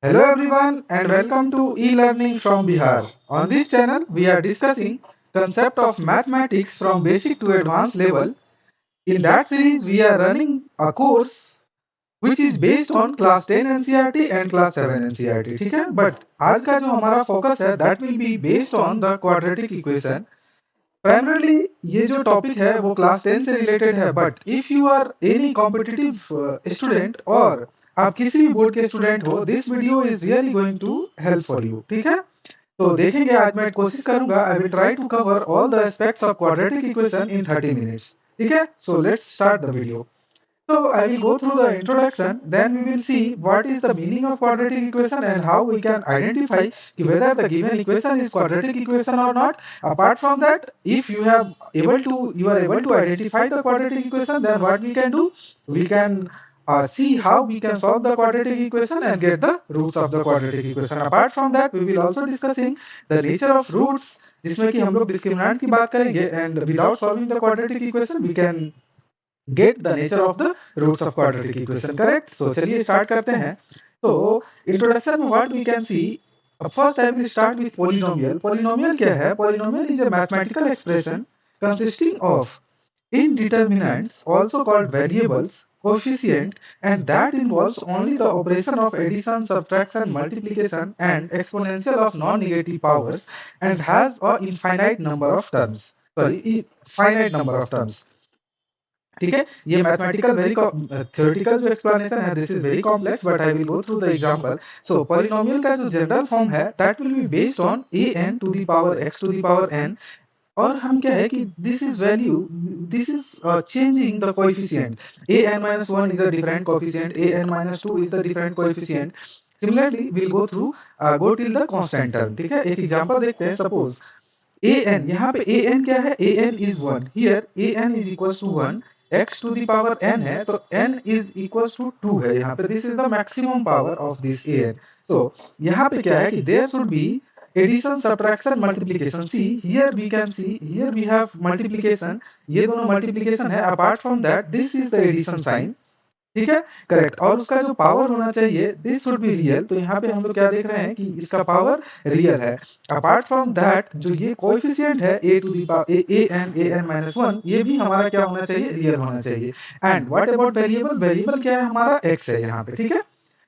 Hello everyone and welcome to e-learning from Bihar. On this channel we are discussing concept of mathematics from basic to advanced level. In that series we are running a course which is based on class 10 NCERT and class 7 NCERT. ठीक है? But आज का जो हमारा focus है that will be based on the quadratic equation. Primarily ये जो topic है वो क्लास 10 से रिलेटेड है but if you are any competitive student और आप किसी भी बोर्ड के स्टूडेंट हो this video is really going to help for you ठीक है तो देखेंगे आज मैं कोशिश करूंगा I will try to cover all the aspects of quadratic equation in 30 minutes ठीक है so let's start the video. So I will go through the introduction, then we will see what is the meaning of quadratic equation and how we can identify whether the given equation is quadratic equation or not. Apart from that, if you are able to identify the quadratic equation, then what we can do? We can see how we can solve the quadratic equation and get the roots of the quadratic equation. Apart from that, we will also discussing the nature of roots, जिसमें कि हम लोग discriminant की बात करेंगे and without solving the quadratic equation we can get the nature of the roots of quadratic equation. Correct? So चलिए start करते हैं. So introduction में what we can see. First I will start with polynomial. Polynomial क्या है? Polynomial is a mathematical expression consisting of indeterminants, also called variables, coefficient, and that involves only the operation of addition, subtraction, multiplication, and exponential of non-negative powers, and has a infinite number of terms. Sorry, finite number of terms. ठीक है ये mathematical very theoretical जो explanation है this is very complex but I will go through the example so polynomial का जो general form है that will be based on a n to the power x to the power n और हम क्या है कि this is value this is changing the coefficient a n minus 1 is a different coefficient a n minus 2 is the different coefficient similarly we'll go through go till the constant term ठीक है एक example देखते हैं suppose a n यहाँ पे a n क्या है a n is 1 here a n is equals to 1 x to the power n है तो n is equals to 2 है यहाँ पे this is the maximum power of this a n so यहाँ पे क्या है कि there should be addition subtraction multiplication see here we can see here we have multiplication ये दोनों multiplication है apart from that this is the addition sign ठीक है करेक्ट और उसका जो पावर होना चाहिए दिस शुड बी रियल तो यहाँ पे हम लोग क्या देख रहे हैं कि इसका पावर रियल है अपार्ट फ्रॉम दैट जो ये कोएफिशिएंट है a to the power a n minus 1 ये भी हमारा क्या होना चाहिए रियल होना चाहिए and what about variable variable क्या है हमारा x है यहाँ पे ठीक है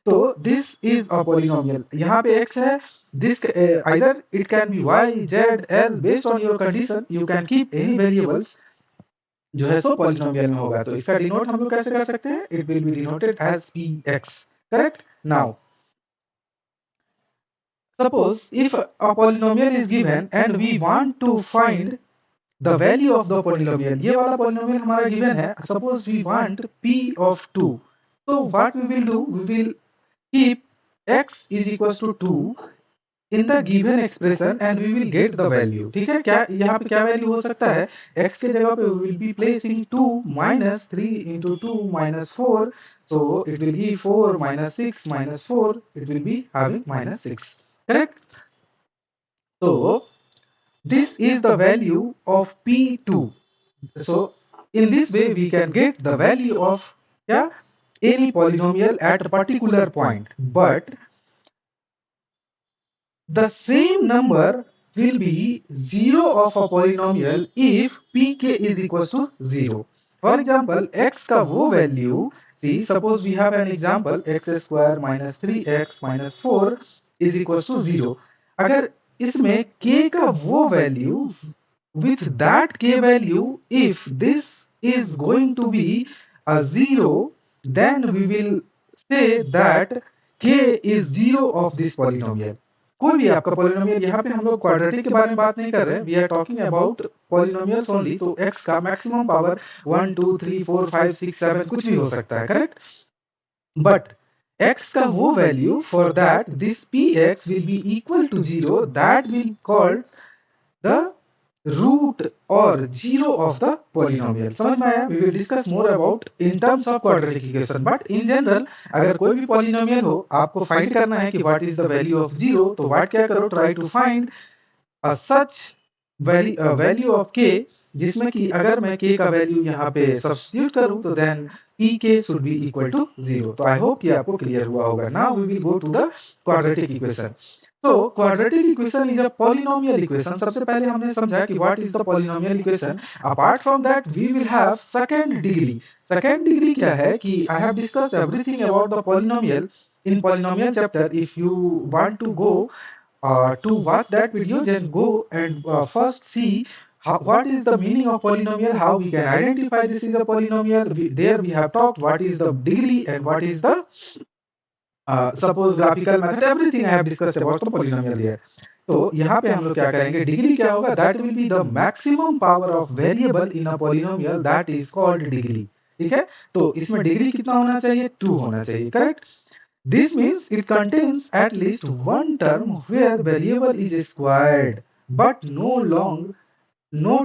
तो दिस इज अ पॉलिनोमियल यहाँ पे x है this either it can B y z l based on your condition you can keep any variables जो है सो पॉलिनोमियल में होगा तो इसका डिनोट हम लोग कैसे कर सकते हैं it will be denoted as px correct now suppose if a polynomial is given and we want to find the value of the polynomial ये वाला polynomial हमारा given है suppose we want p of 2 so what we will do we will keep x is equals to 2 in the given expression and we will get the value ठीक है क्या यहाँ पे क्या वैल्यू हो सकता है x के जगह पे we will be placing 2 minus 3 into 2 minus 4 so it will be 4 minus 6 minus 4 it will be having minus 6 correct so this is the value of p2 so in this way we can get the value of yeah any polynomial at a particular point but the same number will be 0 of a polynomial if pk is equals to 0. For example, x का वो value, see suppose we have an example x square minus 3x minus 4 is equals to 0. अगर इसमें k का वो value with that k value if this is going to be a 0 then we will say that k is 0 of this polynomial. कोई भी आपका polynomial यहाँ पे हम लोग क्वाड्रेटिक के बारे में बात नहीं कर रहे हैं we are talking about polynomials only तो x का मैक्सिमम पावर 1 2 3 4 5 6 7 कुछ भी हो सकता है करेक्ट बट x का वो value for that this px will be equal to 0 that will called the root or 0 of the polynomial समझ में आया we will discuss more about in terms of quadratic equation but in general अगर कोई भी polynomial हो आपको find करना है कि what is the value of 0 तो what क्या करो try to find a such value of k जिसमें कि अगर मैं k का वैल्यू यहाँ पे सब्स्टिट्यूट करूँ तो then pk should be equal to 0। तो आई होप कि आपको क्लियर हुआ होगा। Now we will go to the quadratic equation. तो quadratic equation is a polynomial equation. सबसे पहले हमने समझा कि what is the polynomial equation. Apart from that we will have second degree. Second degree क्या है कि I have discussed everything about the polynomial in polynomial chapter. If you want to go to watch that video, then go and first see what is the meaning of polynomial, how we can identify this is a polynomial. There we have talked what is the degree and what is the suppose graphical method, everything I have discussed about the polynomial here. तो यहाँ पे हम लोग क्या करेंगे, degree क्या होगा, that will be the maximum power of variable in a polynomial, that is called degree. ठीक है, तो इसमें डिग्री कितना होना चाहिए, 2 होना चाहिए, correct. This means it contains at least one term where variable is squared, but no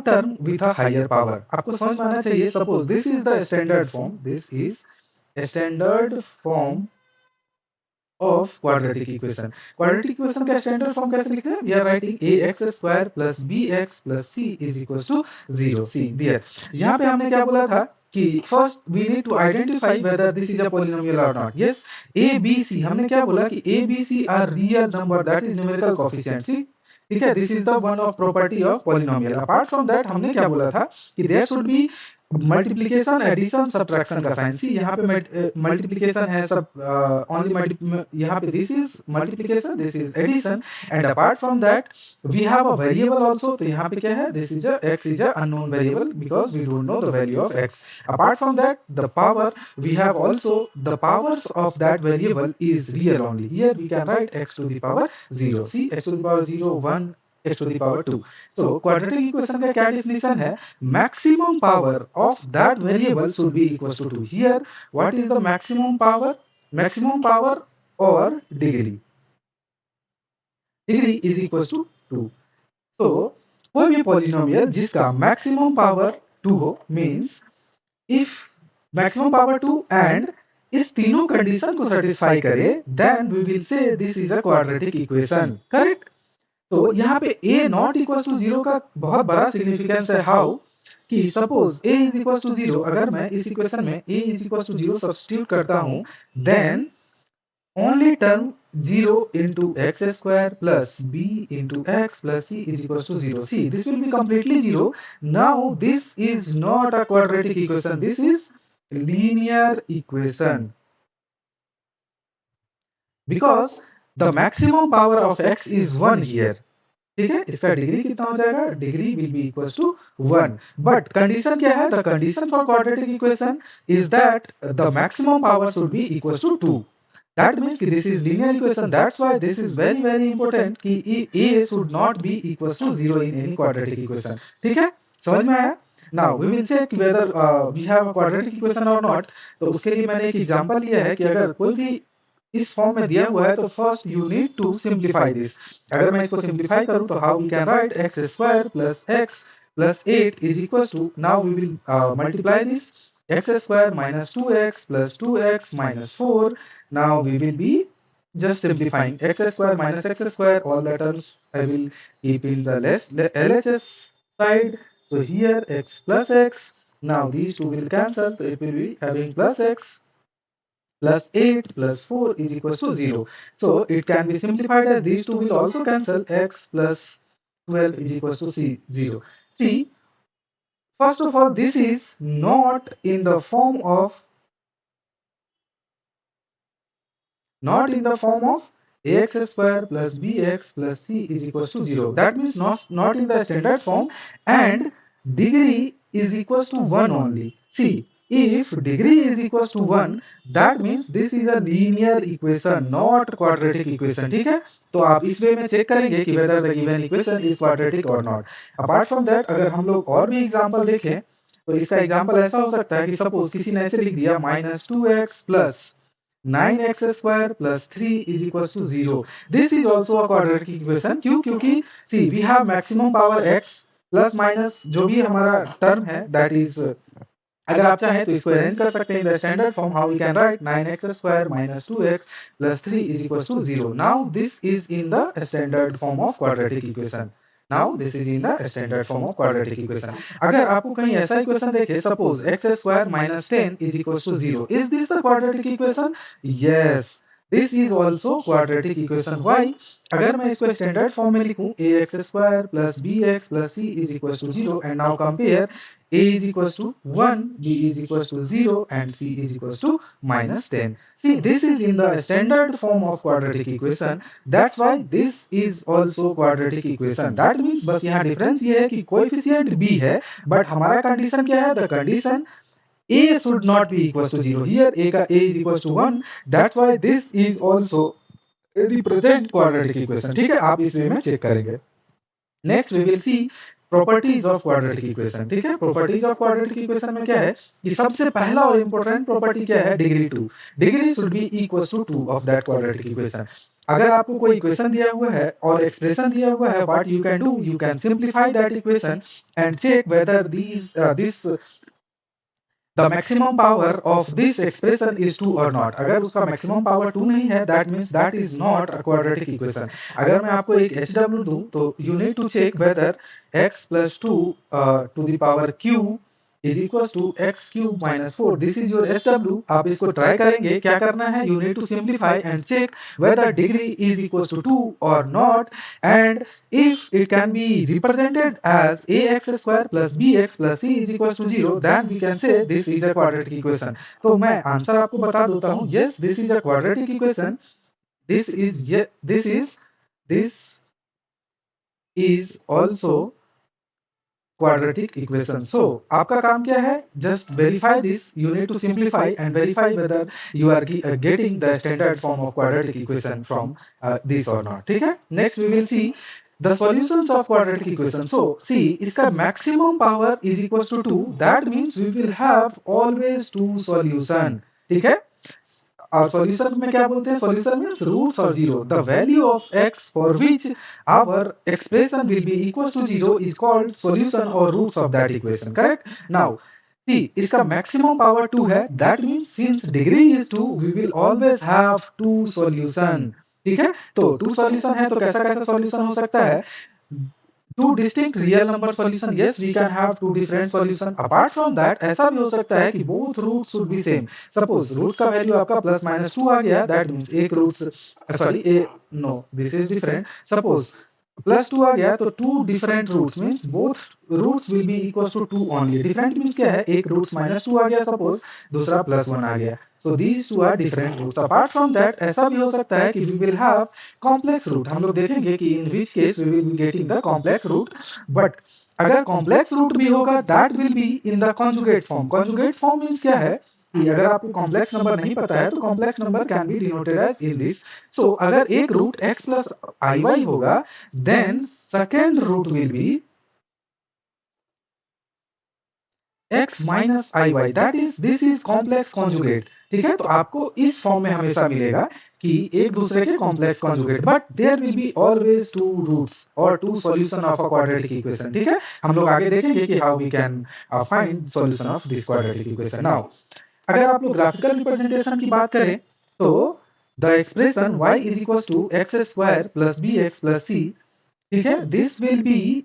term with a higher power. आपको समझ में आना चाहिए। Suppose this is the standard form. This is a standard form of quadratic equation. Quadratic equation का standard form कैसे लिख रहे हैं? We are writing ax square plus bx plus c is equals to 0. See there. यहाँ पे हमने क्या बोला था कि first we need to identify whether this is a polynomial or not. Yes, a b c हमने क्या बोला कि a b c are real number, that is numerical coefficient. See, ठीक है, this is the one of property of polynomial. Apart from that हमने क्या बोला था कि there should be multiplication addition subtraction का साइन। सी यहाँ पे मल्टीप्लीकेशन है सब ओनली यहाँ पे this is multiplication, this is addition, and apart from that we have a variable also. तो यहाँ पे क्या है, this is a x is a unknown variable because we don't know the value of x। Apart from that the power we have also the powers of that variable is real only. Here we can write x to the power 0। See x to the power 0 1 x to the power 2. So quadratic equation का क्या definition है, maximum power of that variable should be equals to 2. Here what is the maximum power? Maximum power or degree, degree is equals to 2. So कोई भी polynomial जिसका maximum power 2 हो, means if maximum power 2 and इस तीनों condition को satisfy करे, then we will say this is a quadratic equation, correct? तो यहाँ पे a नॉट इक्वल टू 0 का बहुत बड़ा सिग्निफिकेंस है। हाउ कि suppose a is equal to 0, अगर मैं इस इक्वेशन में a is equal to 0 substitute करता हूँ, then only term 0 into x square plus b into x plus c is equals to 0. See, this will be completely 0. Now this is not a quadratic equation, this is linear equation because the maximum power of x is 1 here. ठीक है, इसका degree कितना हो जाएगा, degree will be equals to 1। But condition क्या है, the condition for quadratic equation is that the maximum power should be equals to 2। That means कि this is linear equation, that's why this is very very important कि a should not be equals to 0 in any quadratic equation. ठीक है, समझ में आया। Now we will check whether we have a quadratic equation और not. तो उसके लिए मैंने एक एग्जांपल लिया है कि अगर कोई भी इस फॉर्म में दिया हुआ है तो first you need to simplify this. अगर मैं इसको सिंप्लीफाई करूं तो how we can write x square plus x plus 8 is equal to, now we will multiply this, x square minus 2x plus 2x minus 4। Now we will be just simplifying x square minus x square, all the terms I will keep in the LHS side. So here x plus x, now these two will cancel, so it will be having plus x plus 8 plus 4 is equals to 0. So it can be simplified as these two will also cancel, x plus 12 is equals to 0. See, first of all, this is not in the form of ax square plus bx plus c is equals to 0. That means not in the standard form, and degree is equals to 1 only. See, if degree is equals to 1, that means this is a linear equation, not quadratic equation. ठीक है, तो आप इस वे में check करेंगे कि whether the given equation is quadratic or not. Apart from that, अगर हम लोग और भी एग्जांपल देखें तो इसका एग्जांपल ऐसा हो सकता है कि सपोज किसी ने ऐसे लिख दिया minus 2x plus 9x square plus 3 is equals to 0. This is also a quadratic equation. क्यों? क्योंकि see we have maximum power x plus minus जो भी हमारा टर्म है, that is अगर आप चाहें तो इसको अरेंज कर सकते हैं in the standard form. How we can write 9x square minus 2x plus 3 is equals to 0. Now this is in the standard form of quadratic equation. Now this is in the standard form of quadratic equation. अगर आपको कहीं ऐसा equation देखे, suppose x square minus 10 is equal to 0, is this the quadratic equation? Yes, this is also quadratic equation. Why? अगर मैं इसको standard form में लिखूं, a x square plus b x plus c is equal to 0, and now compare, a is equals to 1, b is equals to 0, and c is equals to minus 10. See, this is in the standard form of quadratic equation. That's why this is also quadratic equation. That means बस यहाँ difference ये है कि coefficient b है, but हमारा condition क्या है? The condition a should not be equals to 0. Here a का a is equals to 1. That's why this is also represent quadratic equation. ठीक है, आप इस वे में चेक करेंगे। Next we will see properties of quadratic equation. ठीक है, properties of quadratic equation में क्या है कि सबसे पहला और इंपॉर्टेंट प्रॉपर्टी क्या है? Degree 2। Degree should be equal to 2 of that quadratic equation. अगर आपको कोई इक्वेशन दिया हुआ है और एक्सप्रेशन दिया हुआ है, what you can do, you can simplify that equation and check whether this the maximum power of this expression is 2 or not. अगर उसका maximum power 2 नहीं है, that means that is not a quadratic equation. अगर मैं आपको एक HW दूं, तो you need to check whether x plus 2 to the power q is equals to x cube minus 4. This is your SW. आप इसको ट्राई करेंगे। क्या करना है? You need to simplify and check whether degree is equals to 2 or not, and if it can be represented as ax square plus bx plus c is equals to 0, then we can say this is a quadratic equation. तो मैं answer आपको बता देता हूँ। Yes, this is a quadratic equation. This is also quadratic equation. So आपका काम क्या है? Just verify this. You need to simplify and verify whether you are getting the standard form of quadratic equation from this or not. ठीक है? Next we will see the solutions of quadratic equation. So see, इसका maximum power is equals to 2. That means we will have always two solution. ठीक है? और solution में क्या बोलते हैं? सॉल्यूशन मींस रूट्स और जीरो। The value of x for which our expression will be equal to zero is called solution और roots of that equation. Correct? Now see, इसका मैक्सिमम पावर 2 है। That means since degree is 2, we will always have two solution. ठीक है, तो to solution है तो कैसा कैसा सॉल्यूशन हो सकता है? Two distinct real number solution, yes we can have two different solution. Apart from that ऐसा भी हो सकता है कि both roots should be same. Suppose roots का वैल्यू आपका प्लस माइनस 2 आ गया, दैट मींस एक roots, sorry a, no this is different. Suppose plus 2 आ गया तो two different roots means both roots will be equal to 2 only. Different means क्या है? एक रूट्स माइनस 2 आ गया सपोज, दूसरा प्लस 1 आ गया, so these two are different roots. Apart from that ऐसा भी हो सकता है कि we will have complex root. हम लोग देखेंगे कि in which case we will be getting the complex root, but अगर कॉम्प्लेक्स रूट भी होगा that will be in the conjugate form. Conjugate form means क्या है कि अगर आपको कॉम्प्लेक्स नंबर नहीं पता है तो complex number can be denoted as in this. So अगर एक root x plus i y होगा, then second root will be x minus i y, that is this is complex conjugate. ठीक है, तो आपको इस फॉर्म में हमेशा मिलेगा कि एक दूसरे के complex conjugate, but there will be always two roots और two solution of a quadratic equation. ठीक है, हम लोग आगे देखेंगे कि how we can find solution of this quadratic equation. Now अगर आप लोग ग्राफिकल रिप्रेजेंटेशन की बात करें तो the expression y is equal to x square plus b x plus c, ठीक है, this will be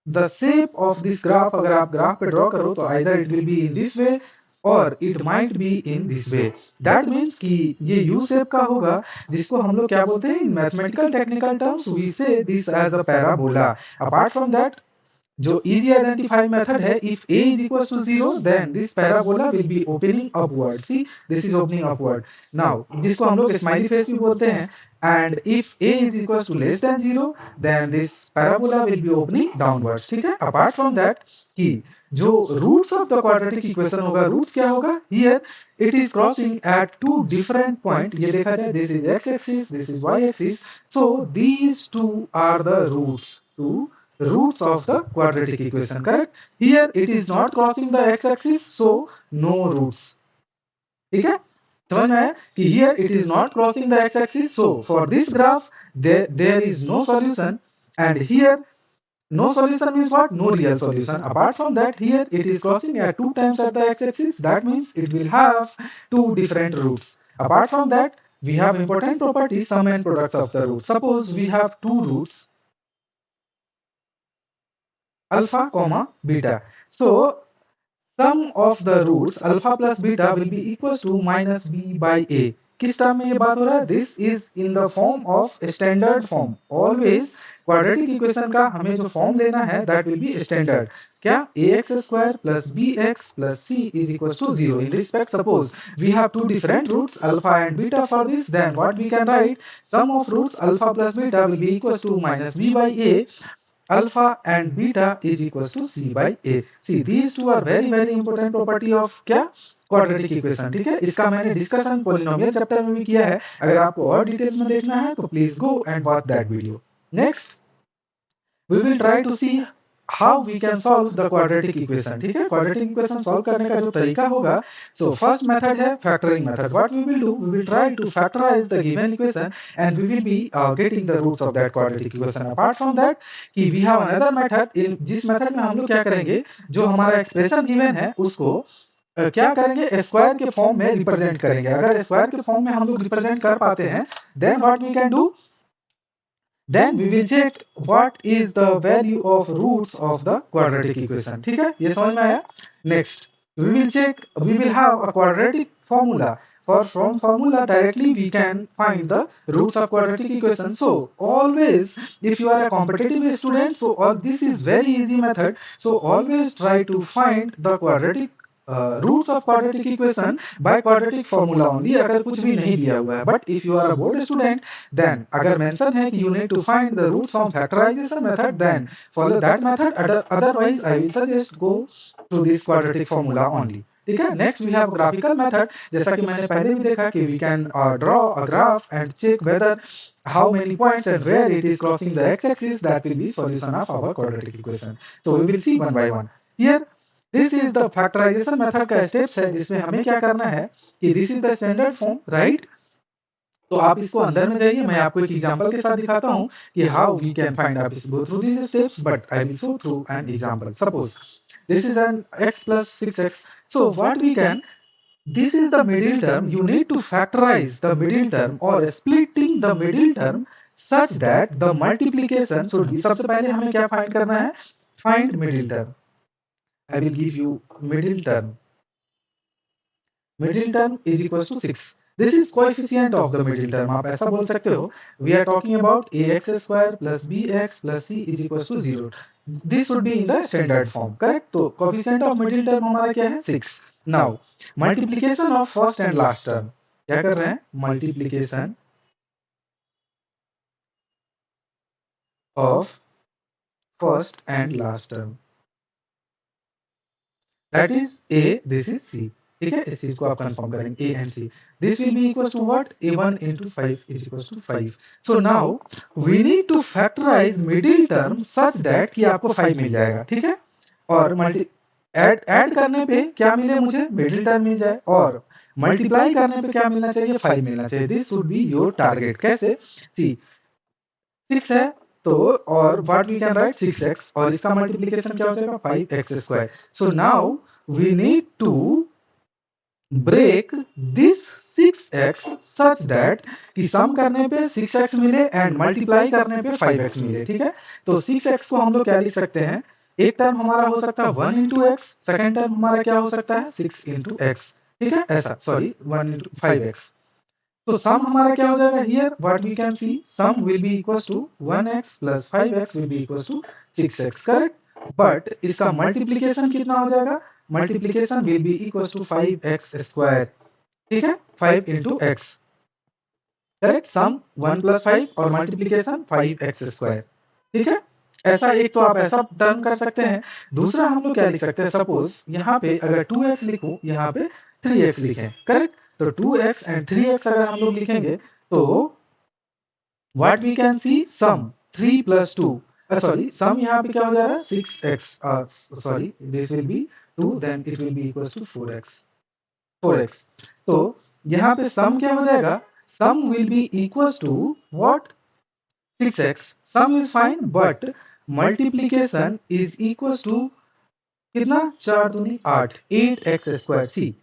the shape of this graph. अगर आप ग्राफ पे ड्रॉ करो तो either it will be in this way और it might be in this way. That means कि ये यू शेप का होगा, जिसको हम लोग क्या बोलते हैं in mathematical technical terms, we say this as a parabola. Apart from that जो इजी आइडेंटिफाई मेथड है, if a is equals to 0 then this parabola will be opening upward. See, this is opening upward. Now जिसको हम लोग smiley face भी बोलते हैं, and if a is equals to less than 0 then this parabola will be opening downwards. ठीक है, apart from that कि जो roots of the quadratic equation होगा, roots क्या होगा? Here it is crossing at two different point. ये देखा जाए, this is x axis, this is y axis, so these two are the roots of the quadratic equation. Correct? Here it is not crossing the x-axis, so no roots. ठीक है, समझ में आया कि here it is not crossing the x-axis, so for this graph there is no solution, and here no solution means what? No real solution. Apart from that, here it is crossing at two times at the x-axis. That means it will have two different roots. Apart from that, we have important properties, sum and products of the roots. Suppose we have two roots. alpha comma beta. So sum of the roots alpha plus beta will be equals to minus b by a. किस term में ये बात हो रहा है? This is in the form of standard form. Always quadratic equation का हमें जो फॉर्म लेना है दैट विल बी स्टैंडर्ड. क्या? ax square plus bx plus c is equals to 0. In respect, suppose we have two different roots alpha and beta for this, then what we can write? Sum of roots alpha plus beta will be equals to minus b by a. Alpha and beta is equals to c by a. See, these two are very important property of क्या? Quadratic equation. ठीक है, इसका मैंने discussion polynomial chapter में भी किया है. अगर आपको और डिटेल्स में देखना है तो please go and watch that video. Next we will try to see how we can solve the quadratic equation. ठीक है, quadratic equation solve करने का जो तरीका होगा, so first method है factoring method. What we will do, we will try to factorize the given equation and we will be getting the roots of that quadratic equation. Apart from that, कि we have another method, in जिस method में हम लोग क्या करेंगे, जो हमारा expression given है उसको क्या करेंगे, स्क्वायर के फॉर्म में रिप्रेजेंट करेंगे. अगर स्क्वायर के फॉर्म में हम लोग रिप्रेजेंट कर पाते हैं, then what we can do, then we will check what is the value of roots of the quadratic equation. ठीक है, ये समझ में आया. Next we will check, we will have a quadratic formula. From formula directly we can find the roots of quadratic equation. So always, if you are a competitive student, so all this is very easy method. So always try to find the quadratic roots of quadratic equation by quadratic formula only, अगर कुछ भी नहीं दिया हुआ है. But if you are a board student, then अगर mention है कि you need to find the roots from factorization method, then follow that method. Otherwise I will suggest go to this quadratic formula only. ठीक है. Next we have graphical method. जैसा कि मैंने पहले भी देखा कि we can draw a graph and check whether how many points and where it is crossing the x-axis. That will be solution of our quadratic equation. So we will see one by one. Here this is the factorization method का steps है, जिसमें हमें क्या करना है कि this is the standard form, right. तो आप इसको अंदर में जाइए, मैं आपको एक एग्जांपल के साथ दिखाता हूं कि हाउ वी कैन फाइंड. आप इस go through this steps, but I will show through an example. Suppose this is an x plus 6x. सो व्हाट वी कैन, this is the middle term. You need to factorize the middle term or splitting the middle term such that the multiplication should be. सबसे पहले हमें क्या find करना है? Find middle term. I will give you middle term. Middle term is equals to 6. This is coefficient of the middle term. आप ऐसा बोल सकते हो. We are talking about ax square plus bx plus c is equals to 0. This would be in the standard form, correct? तो coefficient of middle term हमारा क्या है? 6. Now multiplication of first and last term. क्या कर रहे हैं? Multiplication of first and last term. That is a, this is c. ठीक है, इस चीज को आप कंफर्म करेंगे, a and c. This will be equals to what? a1 into 5 is equals to 5. So now we need to factorize middle term such that कि आपको 5 मिल जाएगा. ठीक है, और ऐड करने पे क्या मिले मुझे? मिडिल टर्म मिल जाए, और मल्टीप्लाई करने पे क्या मिलना चाहिए? 5 मिलना चाहिए. This should be your target. कैसे? सी 6 है तो, और what we can right 6x, और इसका मल्टीप्लिकेशन क्या हो जाएगा? 5x square. So now we need to break this 6x such that कि सम करने पे 6x मिले एंड मल्टीप्लाई करने पे 5x मिले. ठीक है, तो 6x को हम लोग क्या लिख सकते हैं? एक टर्म हमारा हो सकता है 1 into x, सेकेंड टर्म हमारा क्या हो सकता है? 6 into x. ठीक है, ऐसा, सॉरी 1 into 5x. तो सम हमारा क्या हो जाएगा? Here what we can see, sum will be equals to 1x plus 5x will be equals to 6x, correct. But इसका मल्टीप्लिकेशन कितना हो जाएगा? Multiplication will be equals to 5x square. ठीक है, 5 into x, correct. Sum 1 plus 5 और multiplication 5x square. ठीक है, ऐसा एक तो आप ऐसा टर्म कर सकते हैं. दूसरा हम लोग क्या लिख सकते हैं? सपोज यहाँ पे अगर 2x लिखूं, यहाँ पे 3x लिखें, करेक्ट. तो 2x and 3x अगर हम लोग लिखेंगे तो what we can see, sum 3 plus 2, sorry sum यहाँ पे क्या हो जाएगा? 6x, sorry this will be 2, then it will be equals to 4x. तो यहाँ पे सम क्या हो जाएगा? Sum will be equals to what? 6x. Sum is fine, but multiplication is equals to कितना? 4 दूनी 8, 8x स्क्वायर. सी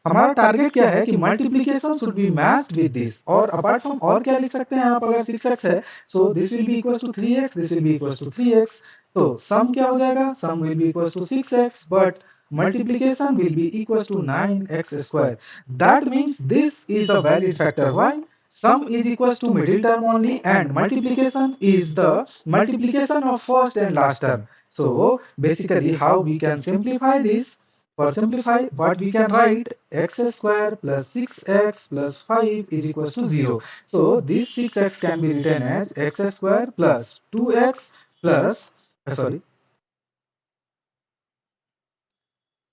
हमारा टारगेट क्या है कि multiplication should be matched with this, और अपार्ट फ्रॉम और क्या लिख सकते हैं आप, अगर 6x है so this will be equal to 3x, this will be equal to 3x, तो सम क्या हो जाएगा, sum will be equal to 6x but multiplication will be equal to 9x square. That means this is a valid factor. Why? Sum is equal to middle term only and multiplication is the multiplication of first and last term. So basically how we can simplify this? For simplify, what we can write, x square plus 6x plus 5 is equal to 0. So this 6x can be written as x square plus 2x plus, sorry,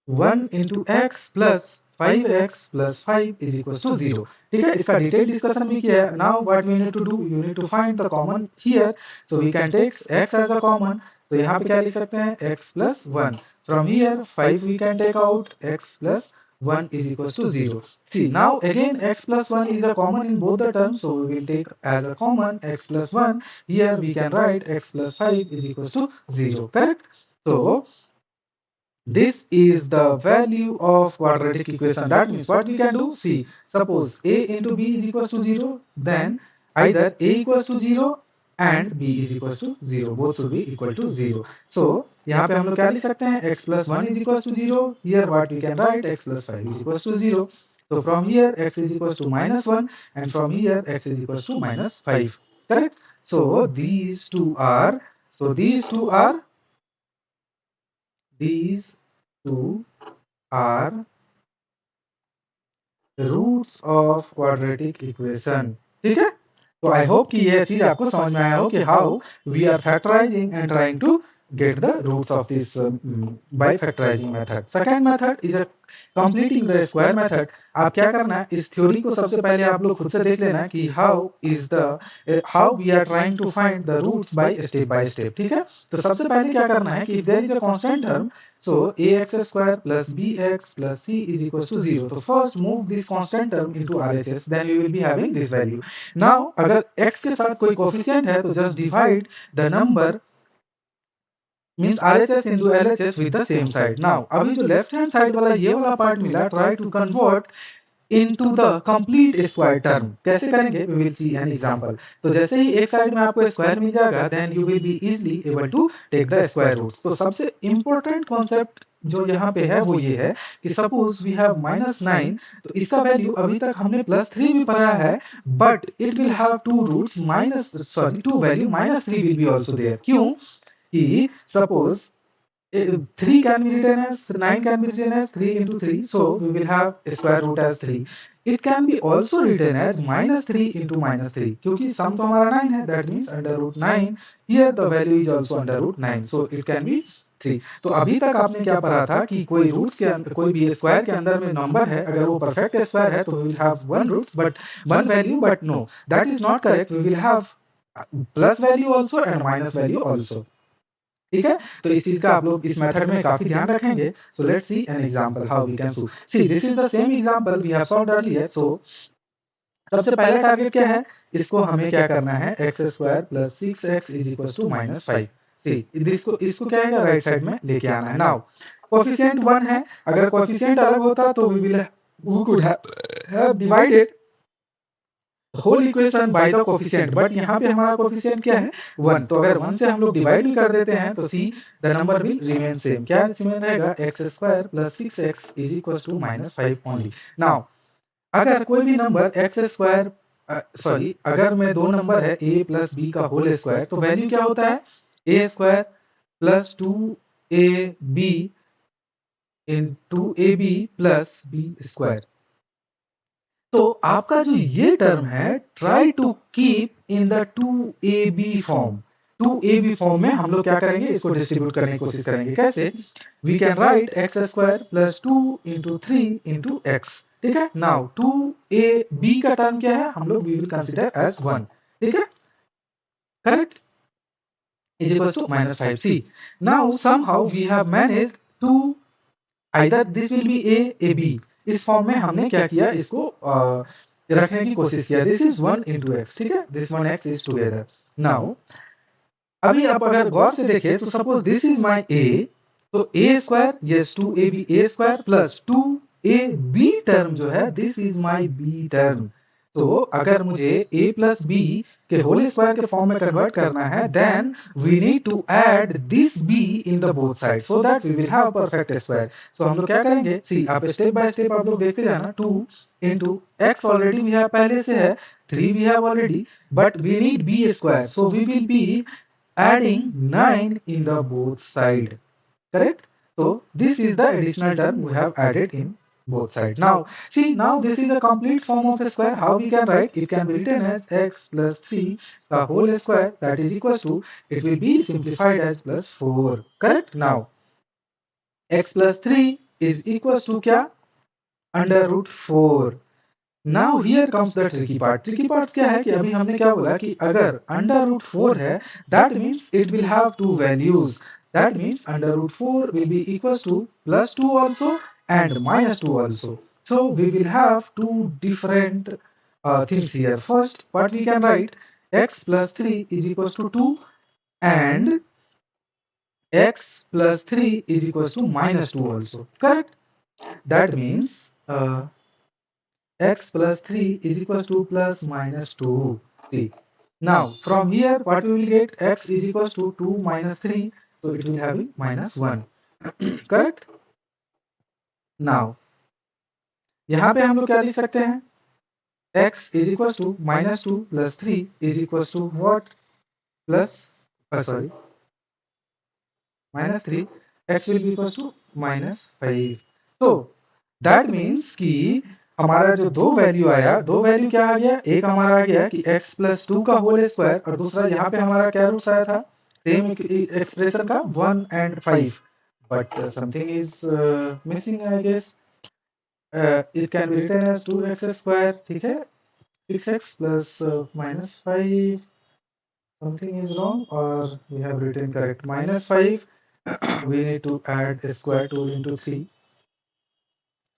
1 into x plus 5x plus 5 is equal to 0. ठीक है, इसका detail discussion भी किया है. Now what we need to do, you need to find the common here. So we can take x as a common. So यहाँ पे क्या लिख सकते हैं, x plus 1. From here 5 we can take out, x plus 1 is equal to 0. See, now again x plus 1 is a common in both the terms, so we will take as a common x plus 1. Here we can write x plus 5 is equal to 0. Correct? So this is the value of quadratic equation. That means what we can do, see, suppose a into b is equals to 0, then either a equals to 0 and b is equals to 0, both should be equal to 0. So यहाँ पे हम लोग क्या लिख सकते हैं, x plus 1 is equals to 0. Here what we can write, x plus 5 is equals to 0. So from here x is equals to minus 1 and from here x is equals to minus 5. Correct? So these two are roots of quadratic equation. ठीक है, तो I hope कि यह चीज आपको समझ में आया हो कि how we are factorizing and trying to get the roots of this by factorizing method. Second method is a completing the square method. आप क्या करना है, इस थ्योरी को सबसे पहले आप लोग खुद से देख लेना कि how we are trying to find the roots by step. ठीक है, तो सबसे पहले क्या करना है कि if there is a constant term, so ax square plus bx plus c is equals to 0. तो first move this constant term into RHS, then we will be having this value. Now अगर x के साथ कोई coefficient है तो just divide the number means RHS into LHS with the same side. Now अभी जो left hand side वाला ये वाला part मिला, try to convert into the complete square term. कैसे करेंगे, we will see an example. तो जैसे ही एक साइड में आपको स्क्वायर मिल जाएगा, then you will be easily able to take the square roots. तो सबसे important concept जो यहाँ पे है वो ये है कि suppose we have -9, तो इसका वैल्यू अभी तक हमने +3 भी पढ़ा है, but it will have two roots, two value -3 will be also there. क्यों कि suppose 3 can be written as 9 can be written as 3 into 3, so we will have square root as 3. It can be also written as -3 into -3 क्योंकि sum तो हमारा 9 है, that means under root 9. Here the value is also under root 9, so it can be 3. तो अभी तक आपने क्या पढ़ा था कि कोई रूट्स के अंदर, कोई भी स्क्वायर के अंदर में नंबर है, अगर वो परफेक्ट स्क्वायर है तो we will have one roots but one value, but no, that is not correct. We will have plus value also and minus value also. ठीक है, तो इस चीज का आप लोग इस मेथड में काफी ध्यान रखेंगे. So let's see an example how we can solve. See this is the same example we have solved earlier. सो सबसे पहला टारगेट क्या है, इसको हमें क्या करना है, x square plus 6x is equal to -5. See इसको क्या है, राइट साइड में लेके आना है. नाउ कोएफिशिएंट 1 है, अगर कोएफिशिएंट अलग होता तो we could have divided whole equation by the coefficient, but यहाँ पे हमारा कोफिशिएंट क्या है, 1. तो अगर 1 से हम लोग डिवाइड भी कर देते हैं तो see the number will remain same. क्या रिमेन रहेगा, x square plus 6x is equal to -5 only. Now अगर कोई भी नंबर x स्क्वायर अगर में दो नंबर है a प्लस b का होल स्क्वायर, तो वैल्यू क्या होता है, a square plus 2ab into ab plus b square. तो आपका जो ये टर्म है, try to keep in the 2ab form. 2ab form में हम लोग क्या करेंगे, इसको डिस्ट्रीब्यूट करने की कोशिश करेंगे. कैसे, we can write x square plus 2 into 3 into x. ठीक है, नाउ 2ab का टर्म क्या है, हम लोग वी विल कंसीडर एज 1. ठीक है, करेक्ट, is equal to -5. See now somehow we have managed to either this will be a b. इस फॉर्म में हमने क्या किया, इसको रखने की कोशिश किया. This is 1 into x. ठीक है, this 1x is together. Now अभी आप अगर गौर से देखें तो suppose this is my a, तो a square, yes 2ab a square plus 2 a b term जो है, this is my b term. तो अगर मुझे a प्लस बी के होल स्क्वायर के फॉर्म में कन्वर्ट करना है, then we need to add this b in the both side so that we will have perfect square. So हम लोग क्या करेंगे, सी आप स्टेप बाय स्टेप आप लोग देखते जाना। 2 into x already we have पहले से है, 3 we have already, but we need b square, so we will be adding 9 in the both side, correct? So this is the additional term we have added in both sides. Now see, now this is a complete form of a square. How we can write? It can be written as x plus 3 the whole square, that is equals to, it will be simplified as plus 4, correct? Now x plus 3 is equals to क्या, under root 4. Now here comes the tricky part. Tricky part क्या है कि अभी हमने क्या बोला कि अगर अंडर रूट 4 है, that means it will have two values, that means under root 4 will be equals to plus 2 also and minus 2 also. So we will have two different things here. First, what we can write, x plus 3 is equals to 2 and x plus 3 is equals to minus 2 also, correct? That means x plus 3 is equals to plus minus 2. See, now from here what we will get, x is equals to 2 minus 3, so it will have minus 1, correct? Now यहाँ पे हम लोग क्या लिख सकते हैं, x is equals to minus 2 plus 3 is equals to what, plus sorry minus 3, x will be equals to minus 5. So that means कि हमारा जो दो वैल्यू आया, दो वैल्यू क्या आ गया, एक हमारा आ गया कि x प्लस 2 का होल स्क्वायर, और दूसरा यहाँ पे हमारा क्या रूट्स आया था, सेम एक्सप्रेशन का 1 and 5, but something is missing I guess. It can be written as 2x square, ठीक है, 6x plus minus 5, something is wrong, or we have written correct, minus 5 we need to add a square 2 into 3,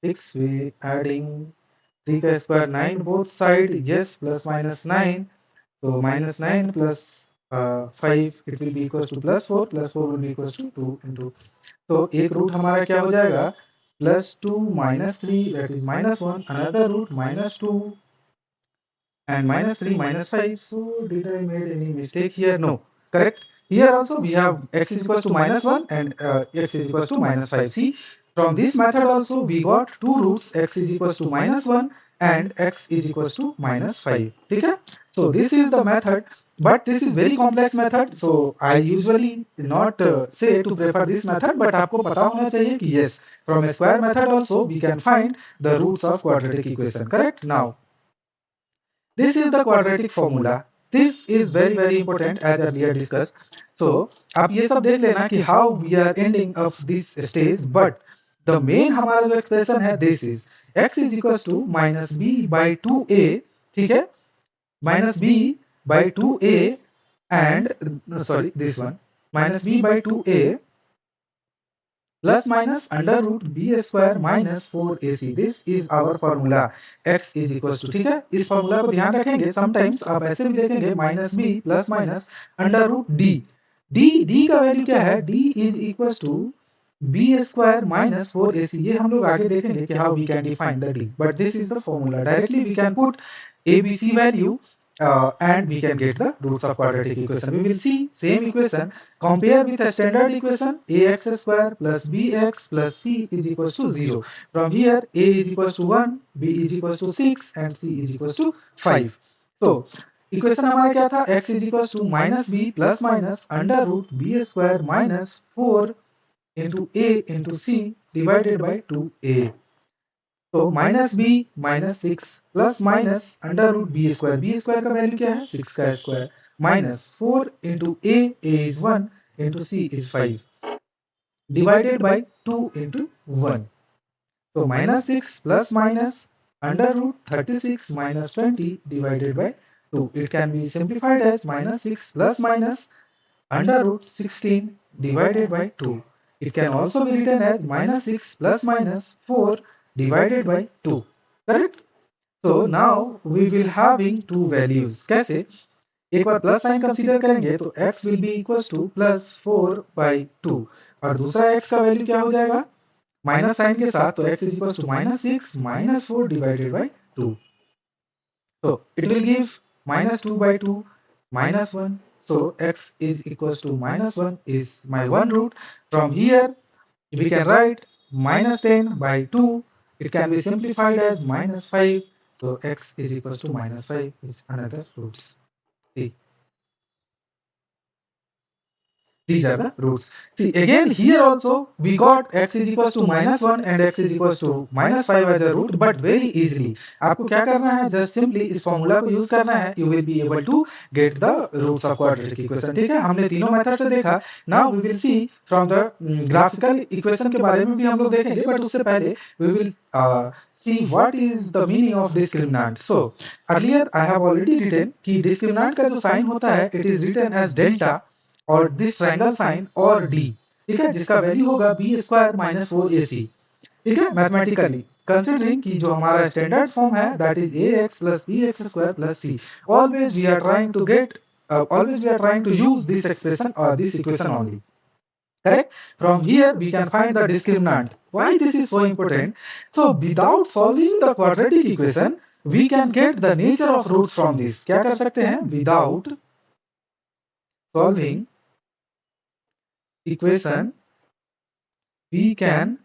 6 we adding 3 का square 9 both side, yes, plus minus 9, so minus 9 plus 5 it will be equals to plus 4, plus 4 will be equals to 2 into, तो एक root हमारा क्या हो जाएगा, plus 2 minus 3, that is minus 1, another root minus 2 and minus 3 minus 5. So did I made any mistake here? No, correct. Here also we have x is equals to minus 1 and x is equals to minus 5. See, from this method also we got two roots, x is equals to minus 1 and x is equals to minus 5. Okay? So this is the method, but this is very complex method, so I usually not say to prefer this method, but आपको पता होना चाहिए कि yes, from a square method also we can find the roots of quadratic equation, correct? Now this is the quadratic formula. This is very very important as earlier discussed. So आप ये सब देख लेना कि how we are ending of this stage, but the main हमारा जो expression है, this is x is equals to minus b by 2a, ठीक है, minus b by 2a and sorry this one minus b by 2a plus minus under root b square minus 4ac. This is our formula, x is equals to, ठीक है, इस formula को ध्यान रखेंगे, sometimes आप ऐसे भी देखेंगे minus b plus minus under root D, D का वैल्यू क्या है, D is equals to b square minus 4ac। ये हम लोग आगे देखेंगे कि how we can define the D, but this is the formula, directly we can put abc value and we can get the roots of quadratic equation. We will see same equation, compare with a standard equation, ax square plus bx plus c is equals to 0. From here a is equals to 1, b is equals to 6 and c is equals to 5. So equation हमारा क्या था, x is equals to minus b plus minus under root b square minus 4 into a into c divided by 2a. तो minus b minus 6 plus minus under root b square का value क्या है, 6 का square minus 4 into a is 1 into c is 5 divided by 2 into 1. So minus 6 plus minus under root 36 minus 20 divided by 2. It can be simplified as minus 6 plus minus under root 16 divided by 2. It can also be written as minus 6 plus minus 4 divided by 2. Correct? So now we will having two values. कैसे? एक बार plus sign consider करेंगे तो x will be equals to plus 4 by 2 और दूसरा x का value क्या हो जाएगा, माइनस साइन के साथ, तो x इज इक्वल टू -6 -4 डिवाइडेड by 2. So it will give -2 by 2 -1. So x is equals to -1 is my one root. From here we can write -10 by 2. It can be simplified as -5. So x is equals to -5 is another roots. See, these are the roots. See, again here also we got x is equals to -1 and x is equals to -5 as a root, but very easily. आपको क्या करना है, just simply इस formula को use करना है. You will be able to get the roots of quadratic equation. ठीक है, हमने तीनों मेथड से देखा. Now we will see from the graphical equation के बारे में भी हम लोग देखेंगे, but उससे पहले we will see what is the meaning of discriminant. So earlier I have already written कि discriminant का जो साइन होता है, it is written as delta और दिस ट्रायंगल साइन और डी, ठीक है, जिसका वैल्यू होगा बी स्क्वायर माइनस 4ac. ठीक है, मैथमेटिकली कंसिडरिंग कि जो हमारा स्टैंडर्ड फॉर्म है that is ax plus bx square plus c. Always we are trying to get always we are trying to use this expression or this equation only. Correct? From here we can find the discriminant. Why this is so important? So without solving the quadratic equation we can get the nature of roots from this. क्या कर सकते हैं? Without solving equation we can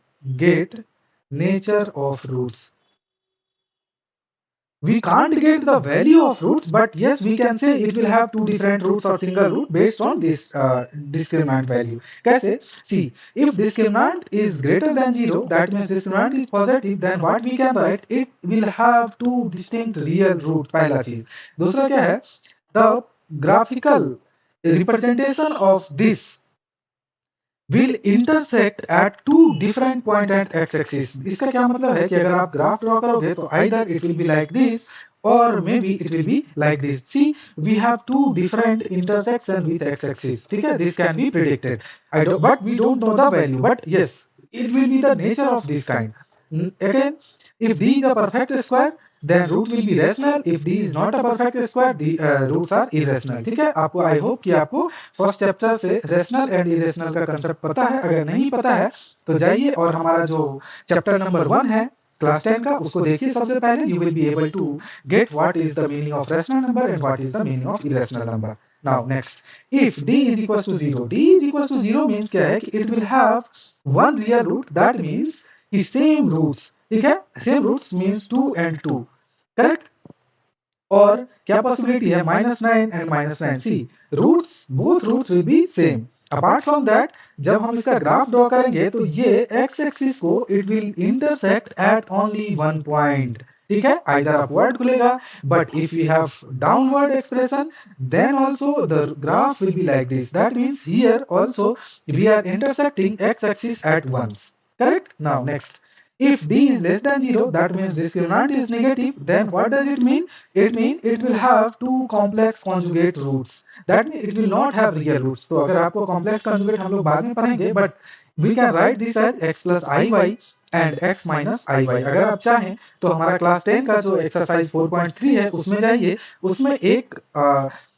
get nature of roots. We can't get the value of roots, but yes we can say it will have two different roots or single root based on this discriminant value. कैसे? See, if discriminant is greater than 0, that means discriminant is positive, then what we can write, it will have two distinct real root. पहला चीज. दूसरा क्या है? The graphical representation of this will intersect at two different point at x-axis. इसका क्या मतलब है कि अगर आप ग्राफ ड्रॉ करोगे तो either it will be like this or maybe it will be like this. See, we have two different intersection with x-axis. ठीक है, this can be predicted. But we don't know the value. But yes, it will be the nature of this kind. Again, if D is a perfect square, then root will be rational. If D is not a perfect square, the roots are irrational. ठीक है, आपको आई hope कि आपको first chapter से rational and irrational का concept पता है. अगर नहीं पता है तो जाइए और हमारा जो चैप्टर नंबर 1 है क्लास 10 का, उसको देखिए सबसे पहले. You will be able to get what is the meaning of rational number and what is the meaning of irrational number. Now next, if d is equals to 0, d is equals to 0 means क्या है कि it will have one real root. That means कि same roots. ठीक है, same roots means 2 and 2. Correct? और क्या possibility है? -9 and -9. See, roots, both roots will be same. Apart from that, जब हम इसका ग्राफ ड्रॉ करेंगे तो ये एक्स एक्सिस को it will intersect at only one point. ठीक है, आइदर अपवर्ड खुलेगा, but if we have downward expression then also the graph will be like this. That means here also we are intersecting x axis at once. Correct? Now next, if d is less than 0, that means discriminant is negative. Then what does it mean? It means it will have two complex conjugate roots. That means it will not have real roots. तो अगर आपको complex conjugate हम लोग बाद में पढ़ेंगे, but we can write this as x plus iy and x minus iy. अगर आप चाहें तो हमारा क्लास 10 का जो एक्सरसाइज 4.3 है उसमें जाइए. उसमें एक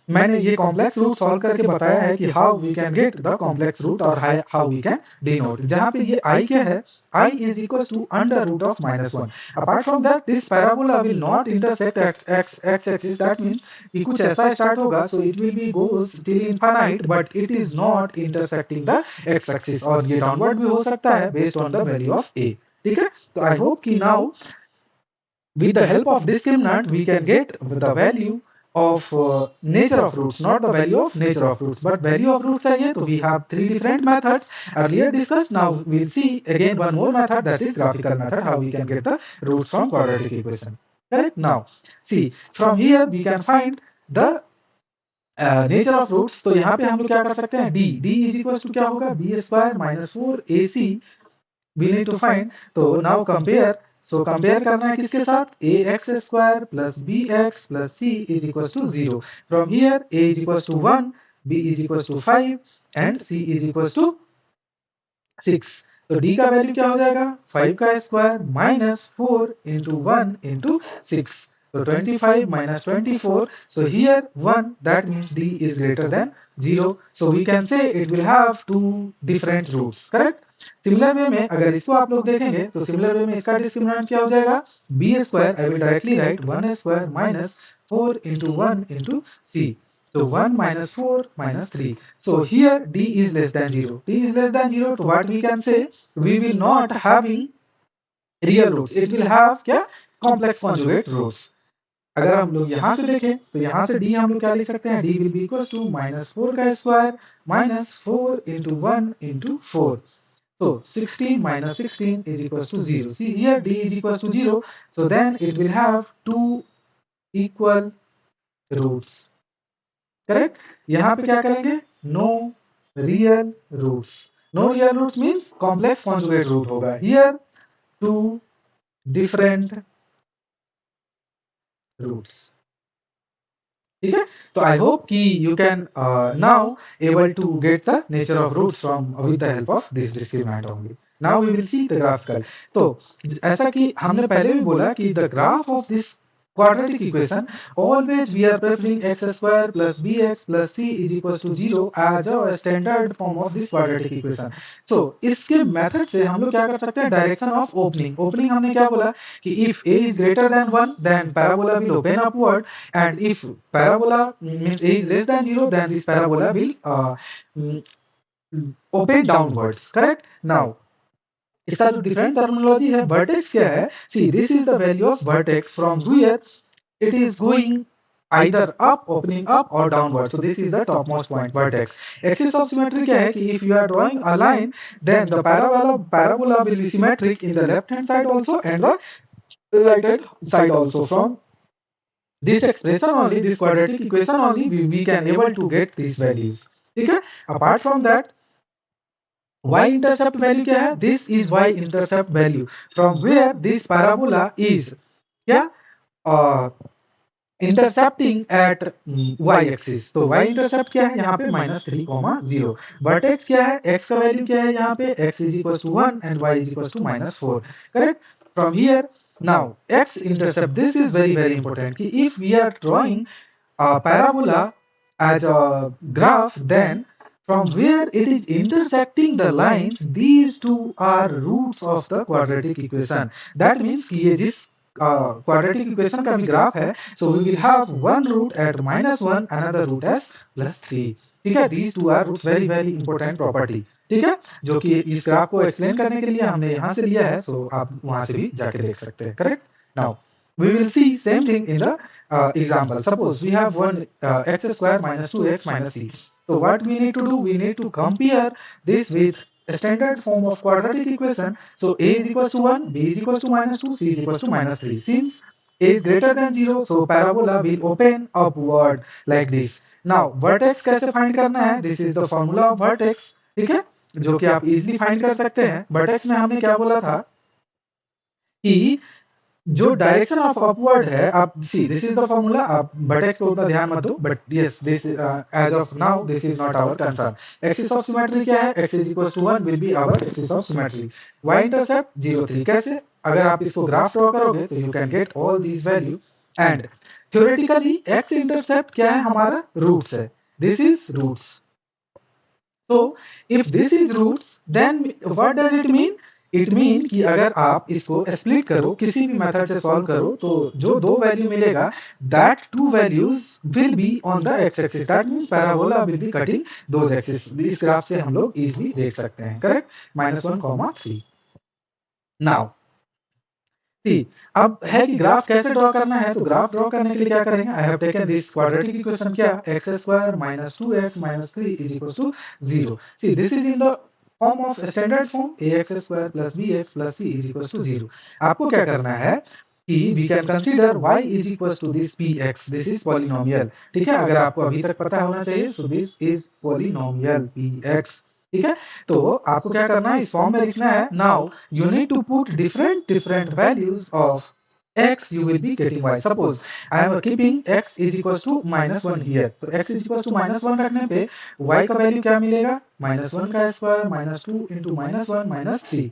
मैंने ये कॉम्प्लेक्स रूट सॉल्व करके बताया है कि how we can get the complex root और हाउ वी कैन डिनोट. जहां पे ये i क्या है? I is equals to under root of -1. Apart from that, this parabola will not intersect at x axis. That means कि कुछ ऐसा start होगा, so it will be goes till infinite, but it is not intersecting the x axis. और ये downward भी हो सकता है based on the value of a. ठीक है, तो I hope कि now with the help of discriminant we can get the value of nature of roots, not the value of nature of roots, but value of roots चाहिए तो we have three different methods earlier discussed. Now we'll see again one more method, that is graphical method, how we can get the roots from quadratic equation. Correct? Now see, from here we can find the nature of roots. तो यहाँ पे हम लोग क्या कर सकते हैं? d is equals to क्या होगा? b square minus 4ac we need to find. तो now compare. So compare करना है किसके साथ? ax square plus bx plus c is equals to 0. From here a is equals to 1, b is equals to 5 and c is equals to 6. तो d का value क्या हो जाएगा? 5 का square minus 4 into 1 into 6. So 25 minus 24. So here 1, that means d is greater than 0. So we can say it will have two different roots. Correct? Similar way में अगर इसको आप लोग देखेंगे तो सिमिलर वे में इसका डिस्क्रिमिनेंट क्या हो जाएगा, b square, I will directly write 1 square minus 4 into 1 into c. So 1 minus 4 minus 3. So here d is less than 0. D is less than 0, so what we can say, we will not having real roots. It will have क्या, complex conjugate roots. अगर हम लोग यहाँ से देखें तो यहाँ से d हम लोग क्या लिख सकते हैं, d will be equals to minus 4 का square minus 4 into 1 into 4. So 16 minus 16 is equals to 0. See here d is equals to 0. So then it will have two equal roots. Correct? यहाँ पे क्या करेंगे, no real roots. No real roots means complex conjugate root होगा. Here two different roots. ठीक है, तो I hope कि you can now able to get the nature of roots from with the help of this discriminant only. Now we will see the graphical. तो ऐसा कि हमने पहले भी बोला कि the graph of this quadratic equation, always we are preferring x square plus bx plus c is equals to 0 as a standard form of this quadratic equation. So इसके method से हम लोग क्या कर सकते हैं, डायरेक्शन ऑफ ओपनिंग. ओपनिंग हमने क्या बोला कि if a is greater than 1 then parabola will open upward, and if parabola means a is less than 0 then this parabola will open downwards. Correct? Now इसका जो डिफरेंट टर्मिनोलॉजी है, vertex क्या है, see this is the value of vertex from where it is going either up, opening up or downward. So this is the topmost point, vertex. Axis of symmetry क्या है कि if you are drawing a line, then the parabola will be symmetric in the left hand side also and the right hand side also. From this expression only, this quadratic equation only, we can able to get these values. ठीक है? Apart from that, y intercept value क्या है? This is y intercept value from where this parabola is क्या intercepting eight y axis. तो y intercept क्या है यहाँ पे -3,0. वर्टेक्स क्या है, x का वैल्यू क्या है यहाँ पे, x is equals to 1 and y is equals to -4. Correct? From here now x intercept, this is very very important कि if we are drawing parabola as a graph, then from where it is intersecting the lines, these two are roots of the quadratic equation. That means कि ये जिस quadratic equation का भी graph है, so we will have one root at -1, another root as +3. ठीक है, these two are roots, very very important property. ठीक है, जो कि इस ग्राफ को एक्सप्लेन करने के लिए हमने यहाँ से लिया है, so आप वहां से भी जाके देख सकते हैं. Correct? Now we will see same thing in the example. Suppose we have one x square minus 2x minus c. So what we need to do, we need to compare this with a standard form of quadratic equation. So a is equals to 1, b is equals to -2, c is equals to -3. Since a is greater than 0, so parabola will open upward like this. Now vertex कैसे find करना है, this is the formula of vertex. ठीक है, जो कि आप easily find कर सकते हैं. vertex में हमने क्या बोला था कि जो डायरेक्शन ऑफ अपवर्ड है, आप see this is the formula. आप वर्टेक्स पे उतना ध्यान मत दो, but yes this as of now this is not our concern. Axis of symmetry क्या है, x is equals to 1 will be our axis of symmetry. y intercept 0 3. कैसे, अगर आप इसको ग्राफ ड्रॉ करोगे तो you can get all these value. And theoretically x intercept क्या है, हमारा रूट्स है. This is roots. So if this is roots, then what does it mean? It mean कि अगर आप इसको स्प्लिट करो, किसी भी मेथड से सॉल्व करो, तो जो दो वैल्यू मिलेगा, that to values will be on the x axis. That means parabola will be cutting those axis. इस ग्राफ से हम लोग इजीली देख सकते हैं. करेक्ट? -1, 3. नाउ सी, अब है कि ग्राफ कैसे ड्रॉ करना है. तो ग्राफ ड्रॉ करने के लिए क्या करेंगे, I have taken this quadratic equation क्या, x square minus 2x minus 3 is equals to 0. See, this is in the form of standard form, ax square plus bx plus c is equals to 0. आपको क्या करना है कि we can consider y is equals to this px. This is polynomial. ठीक है, अगर आपको अभी तक पता होना चाहिए. So this is polynomial px. ठीक है, तो आपको क्या करना है, इस फॉर्म में लिखना है. Now you need to put different values of x, you will be getting y. Suppose I am keeping x is equals to -1 here. तो x is equals to -1 रखने पे y का वैल्यू क्या मिलेगा, -1 का square -2 into -1 -3.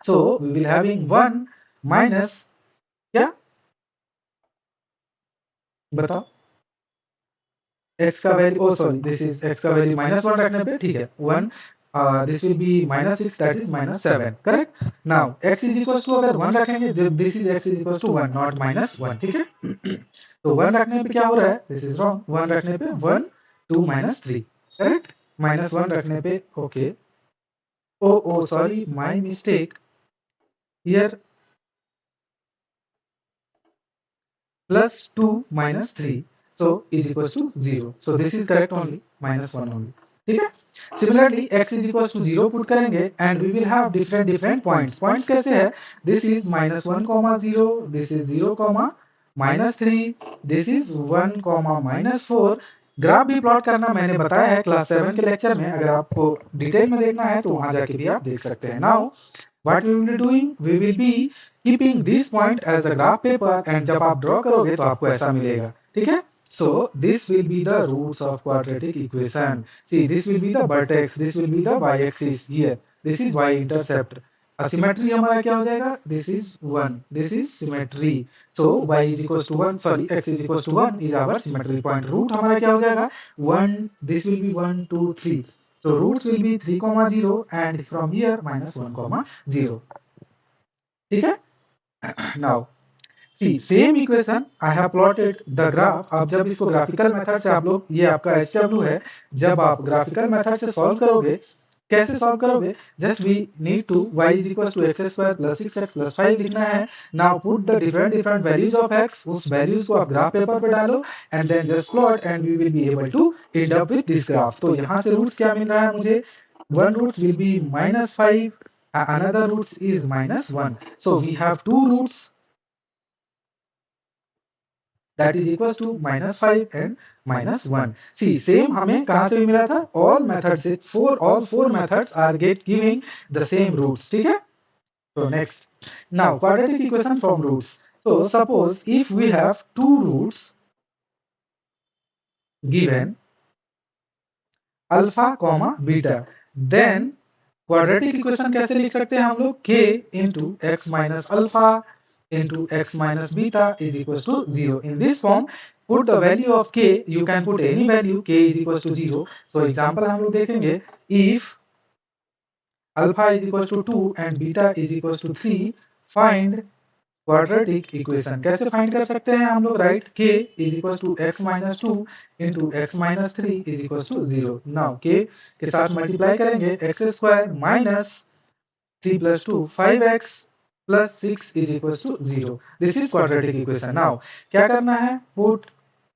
So we will having 1 minus क्या, बताओ, x का value, oh sorry, this is x का वैल्यू -1 रखने पे, ठीक है, 1 this will be minus 6, that is minus 7, correct. Now x is equals to अगर 1 रखेंगे, this is x is equals to 1, not minus 1, ठीक है। तो 1 रखने पे क्या हो रहा है, this is wrong, 1 रखने पे 1 2 minus 3, correct, minus 1 रखने पे, okay, oh sorry, my mistake here, plus 2 minus 3, so is equals to 0, so this is correct only, minus 1 only, ठीक है। Similarly x is equals to 0 put करेंगे and we will have different points कैसे है, this is minus 1 comma 0, this is 0 comma minus 3, this is 1 comma minus 4। Graph भी plot करना मैंने बताया है क्लास 7 के लेक्चर में, अगर आपको डिटेल में देखना है तो वहां जाके भी आप देख सकते हैं। Now what we will be doing, we will be keeping this point as a graph paper and जब आप ड्रॉ करोगे तो आपको ऐसा मिलेगा, ठीक है। So this will be the roots of quadratic equation. See, this will be the vertex, this will be the y-axis here. This is y-intercept. Symmetry हमारा क्या हो जाएगा? This is 1. This is symmetry. So y is equals to 1. Sorry, x is equals to 1 is our symmetry point. Root हमारा क्या हो जाएगा? 1. This will be 1, 2, 3. So roots will be 3, 0 and from here minus 1, 0. ठीक है? Now see same equation I have plotted the graph। अब जब इसको graphical method से आप लोग, ये आपका HW है, जब आप ग्राफिकल मेथड से सॉल्व करोगे, कैसे सॉल्व करोगे, just we need to y is equals to x square plus 6x plus 5 लिखना है। Now put the different values of x, उस वैल्यूज को आप ग्राफ पेपर पे डालो and then just plot and we will be able to end up with this graph. तो यहाँ से रूट्स क्या मिल रहा है मुझे, one roots will be minus 5, another roots is minus 1, so we have two roots that is equals to minus 5 and minus 1. See same हमें कहाँ से भी मिला था, all methods, all four methods are giving the same roots, ठीक है। So next, now quadratic equation from roots. So suppose if we have two roots given alpha comma beta, then quadratic equation कैसे लिख सकते हैं हम लोग, k into x minus alpha into x minus beta is equals to 0. In this form, put the value of k, you can put any value, k is equals to 0. So example हम लोग देखेंगे, if alpha is equals to 2 and beta is equals to 3, find quadratic equation। कैसे find कर सकते हैं हम लोग, right, k is equals to x minus 2 into x minus 3 is equals to 0। now k के साथ मल्टीप्लाई करेंगे, x square minus 3 plus 2 5x plus 6 is equals to 0। This is quadratic equation। now क्या करना है, put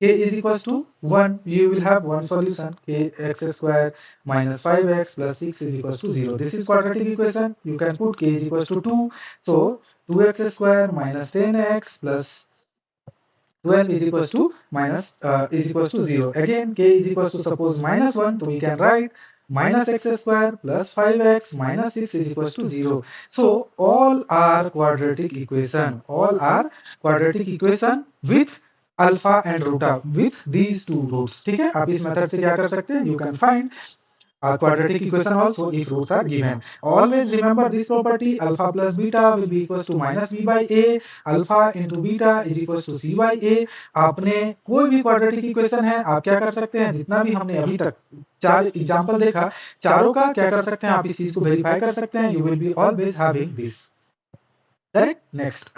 k is equals to 1, you will have one solution, k x square minus 5x plus 6 is equals to 0। this is quadratic equation। you can put k is equals to 2, so 2x square minus 10x plus 12 is equals to is equals to 0। again k is equals to suppose minus 1, so we can write minus x square plus 5x minus 6 is equals to 0। so all are quadratic equation, with alpha and root of with these two roots, ठीक है। आप इस method से क्या कर सकते हैं, you can find a quadratic equation also if roots are given। always remember this property, alpha plus beta will be equals to minus b by a, alpha into beta is equals to c by a। आपने कोई भी quadratic equation है, आप क्या कर सकते हैं, जितना भी हमने अभी तक 4 एग्जांपल देखा, चारों का क्या कर सकते हैं, आप इस चीज को वेरीफाई कर सकते हैं, you will be always having this, correct। next,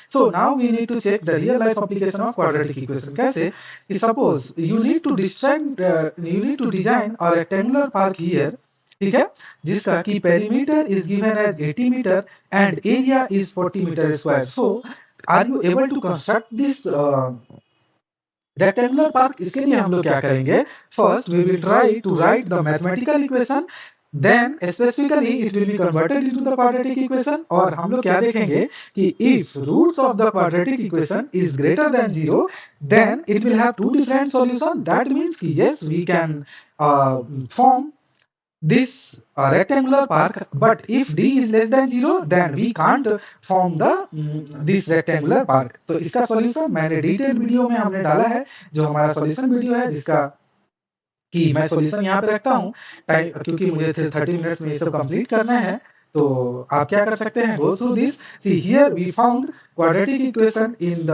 so now we need to check the real life application of quadratic equation। कैसे, कि suppose you need to design a rectangular park here, ठीक है, जिसका कि perimeter is given as 80 meter and area is 40 meter square। so are you able to construct this rectangular park? इसके लिए हम लोग क्या करेंगे, first we will try to write the mathematical equation, then specifically it will be converted into the quadratic equation। और हम लोग क्या देखेंगे कि if roots of the quadratic equation is greater than 0, then it will have two different solutions। that means कि yes, we can form this rectangular park, but if d is less than 0, then we can't form the this rectangular park। तो इसका solution मैंने detail video में हमने डाला है, जो हमारा सॉल्यूशन वीडियो है, जिसका कि मैं सॉल्यूशन यहाँ पे रखता हूँ टाइम, क्योंकि मुझे 30 मिनट्स में ये सब कंप्लीट करना है। तो आप क्या कर सकते हैं, go through this. See here we found quadratic equation in the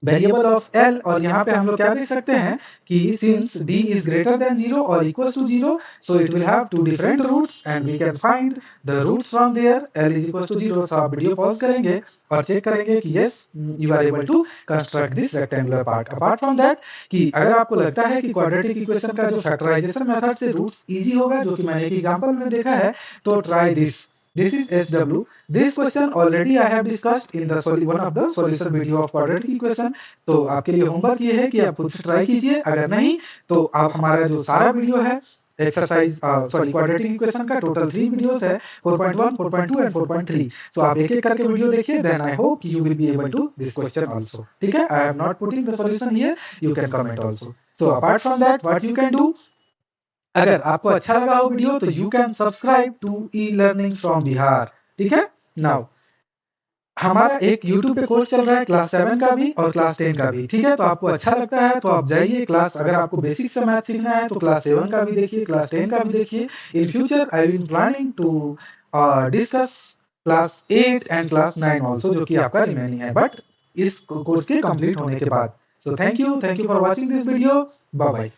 variable of L, और यहाँ पे हम लोग क्या देख सकते हैं कि since D is greater than zero और equal to zero, so it will have two different roots and we can find the roots from there L is equal to zero. So आप वीडियो पॉज करेंगे और check करेंगे कि yes you are able to construct this rectangular part. Apart from that, कि अगर आपको लगता है कि क्वाड्रेटिक इक्वेशन का जो फैक्टराइजेशन मेथड से रूट्स इजी होगा, जो कि मैंने एक एग्जांपल में देखा है, तो try this. This is SW. This question already I have discussed in the one of the solution video of quadratic equation. तो आपके लिए होमवर्क ये है कि आप खुद से ट्राई कीजिए, अगर नहीं तो आप हमारा जो सारा वीडियो है एक्सरसाइज क्वाड्रेटिक इक्वेशन का टोटल 3 वीडियोस है, 4.1, 4.2 एंड 4.3। सो आप एक एक करके वीडियो देखिए, then I hope you will be able to this question also. ठीक है, I am not putting the solution here, you can comment also. So apart from that what you can do, अगर आपको अच्छा लगा हो video तो you can subscribe to e learning from Bihar. ठीक है, नाउ हमारा एक YouTube पे कोर्स चल रहा है क्लास 7 का भी और क्लास 10 का भी। ठीक है, तो आपको अच्छा लगता है तो आप जाइए क्लास, अगर आपको बेसिक से मैथ सीखना है तो क्लास 7 का भी देखिए, क्लास 10 का भी देखिए। In future I will planning to discuss class 8 and class 9 also, जो कि आपका रिमेनिंग है बट इस कोर्स के कंप्लीट होने के बाद। So thank you for watching this video, bye bye.